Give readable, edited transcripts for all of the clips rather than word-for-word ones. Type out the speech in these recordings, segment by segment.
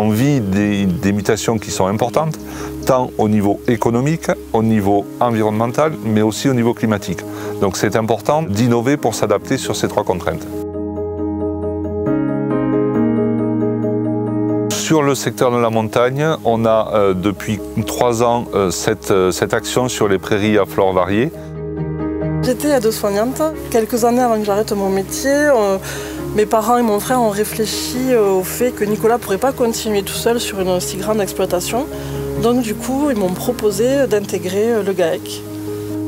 On vit des mutations qui sont importantes, tant au niveau économique, au niveau environnemental, mais aussi au niveau climatique. Donc c'est important d'innover pour s'adapter sur ces trois contraintes. Sur le secteur de la montagne, on a depuis 3 ans cette action sur les prairies à flore variée. J'étais aide-soignante. Quelques années avant que j'arrête mon métier, mes parents et mon frère ont réfléchi au fait que Nicolas ne pourrait pas continuer tout seul sur une si grande exploitation. Donc du coup, ils m'ont proposé d'intégrer le GAEC.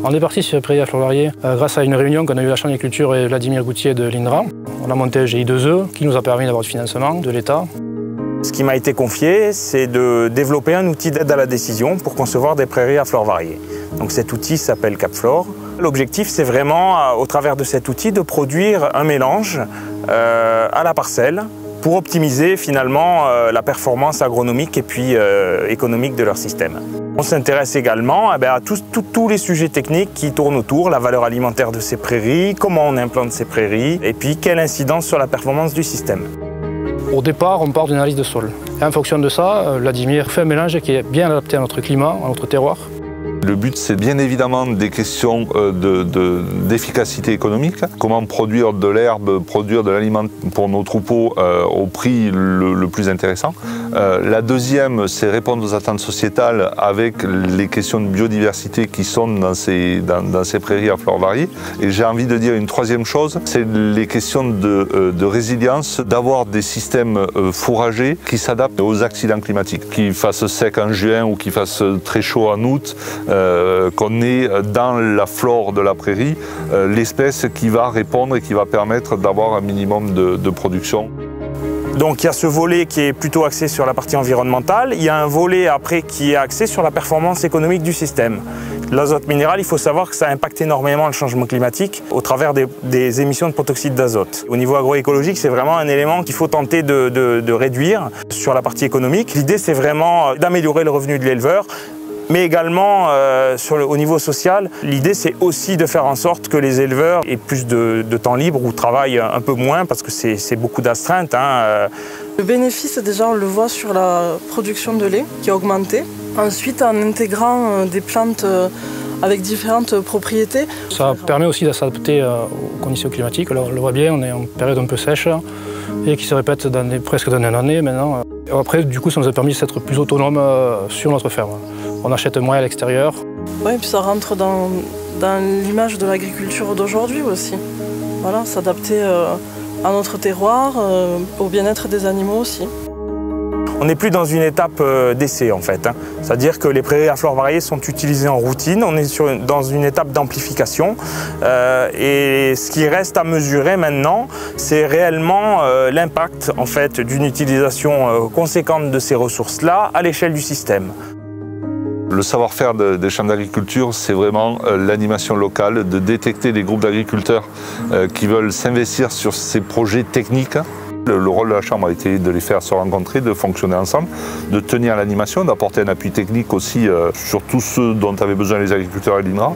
On est parti sur les prairies à flore variée grâce à une réunion qu'on a eu à la Chambre d'agriculture et Vladimir Goutier de l'INRA. On a monté un GI2E qui nous a permis d'avoir du financement de l'État. Ce qui m'a été confié, c'est de développer un outil d'aide à la décision pour concevoir des prairies à flore variée. Donc cet outil s'appelle CapFlore. L'objectif, c'est vraiment, au travers de cet outil, de produire un mélange à la parcelle pour optimiser finalement la performance agronomique et puis économique de leur système. On s'intéresse également à tous les sujets techniques qui tournent autour, la valeur alimentaire de ces prairies, comment on implante ces prairies et puis quelle incidence sur la performance du système. Au départ, on part d'une analyse de sol. Et en fonction de ça, Vladimir fait un mélange qui est bien adapté à notre climat, à notre terroir. Le but, c'est bien évidemment des questions d'efficacité économique. Comment produire de l'herbe, produire de l'aliment pour nos troupeaux au prix le plus intéressant. La deuxième, c'est répondre aux attentes sociétales avec les questions de biodiversité qui sont dans ces prairies à flore variée. Et j'ai envie de dire une troisième chose, c'est les questions de résilience, d'avoir des systèmes fourragers qui s'adaptent aux accidents climatiques. Qu'il fasse sec en juin ou qu'il fasse très chaud en août, qu'on ait dans la flore de la prairie l'espèce qui va répondre et qui va permettre d'avoir un minimum de production. Donc il y a ce volet qui est plutôt axé sur la partie environnementale, il y a un volet après qui est axé sur la performance économique du système. L'azote minéral, il faut savoir que ça impacte énormément le changement climatique au travers des émissions de protoxyde d'azote. Au niveau agroécologique, c'est vraiment un élément qu'il faut tenter de réduire sur la partie économique. L'idée, c'est vraiment d'améliorer le revenu de l'éleveur, mais également au niveau social, l'idée c'est aussi de faire en sorte que les éleveurs aient plus de temps libre ou travaillent un peu moins parce que c'est beaucoup d'astreintes. Le bénéfice, déjà, on le voit sur la production de lait qui a augmenté. Ensuite, en intégrant des plantes avec différentes propriétés. Ça permet aussi de s'adapter aux conditions climatiques. Alors, on le voit bien, on est en période un peu sèche et qui se répète presque d'année en année maintenant. Après, du coup, ça nous a permis d'être plus autonome sur notre ferme. On achète moins à l'extérieur. Oui, et puis ça rentre dans l'image de l'agriculture d'aujourd'hui aussi. Voilà, s'adapter à notre terroir, au bien-être des animaux aussi. On n'est plus dans une étape d'essai en fait. C'est-à-dire que les prairies à flore variée sont utilisées en routine, on est dans une étape d'amplification. Et ce qui reste à mesurer maintenant, c'est réellement l'impact en fait, d'une utilisation conséquente de ces ressources-là à l'échelle du système. Le savoir-faire des chambres d'agriculture, c'est vraiment l'animation locale, de détecter des groupes d'agriculteurs qui veulent s'investir sur ces projets techniques. Le rôle de la Chambre a été de les faire se rencontrer, de fonctionner ensemble, de tenir l'animation, d'apporter un appui technique aussi sur tous ceux dont avaient besoin les agriculteurs et l'INRA.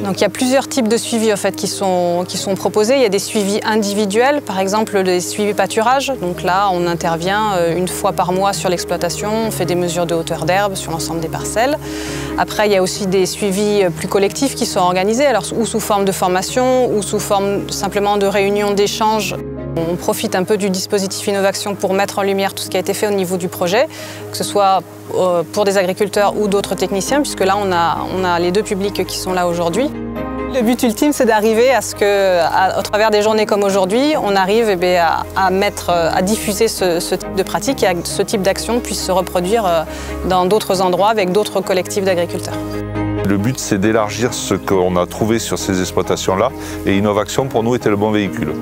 Donc il y a plusieurs types de suivis en fait, qui sont proposés. Il y a des suivis individuels, par exemple des suivis pâturage. Donc là, on intervient une fois par mois sur l'exploitation, on fait des mesures de hauteur d'herbe sur l'ensemble des parcelles. Après, il y a aussi des suivis plus collectifs qui sont organisés, alors, ou sous forme de formation, ou sous forme simplement de réunions d'échanges. On profite un peu du dispositif Innovaction pour mettre en lumière tout ce qui a été fait au niveau du projet, que ce soit pour des agriculteurs ou d'autres techniciens, puisque là, on a les deux publics qui sont là aujourd'hui. Le but ultime, c'est d'arriver à ce qu'au travers des journées comme aujourd'hui, on arrive à diffuser ce type de pratique et à ce type d'action puisse se reproduire dans d'autres endroits avec d'autres collectifs d'agriculteurs. Le but, c'est d'élargir ce qu'on a trouvé sur ces exploitations-là, et Innovaction, pour nous, était le bon véhicule.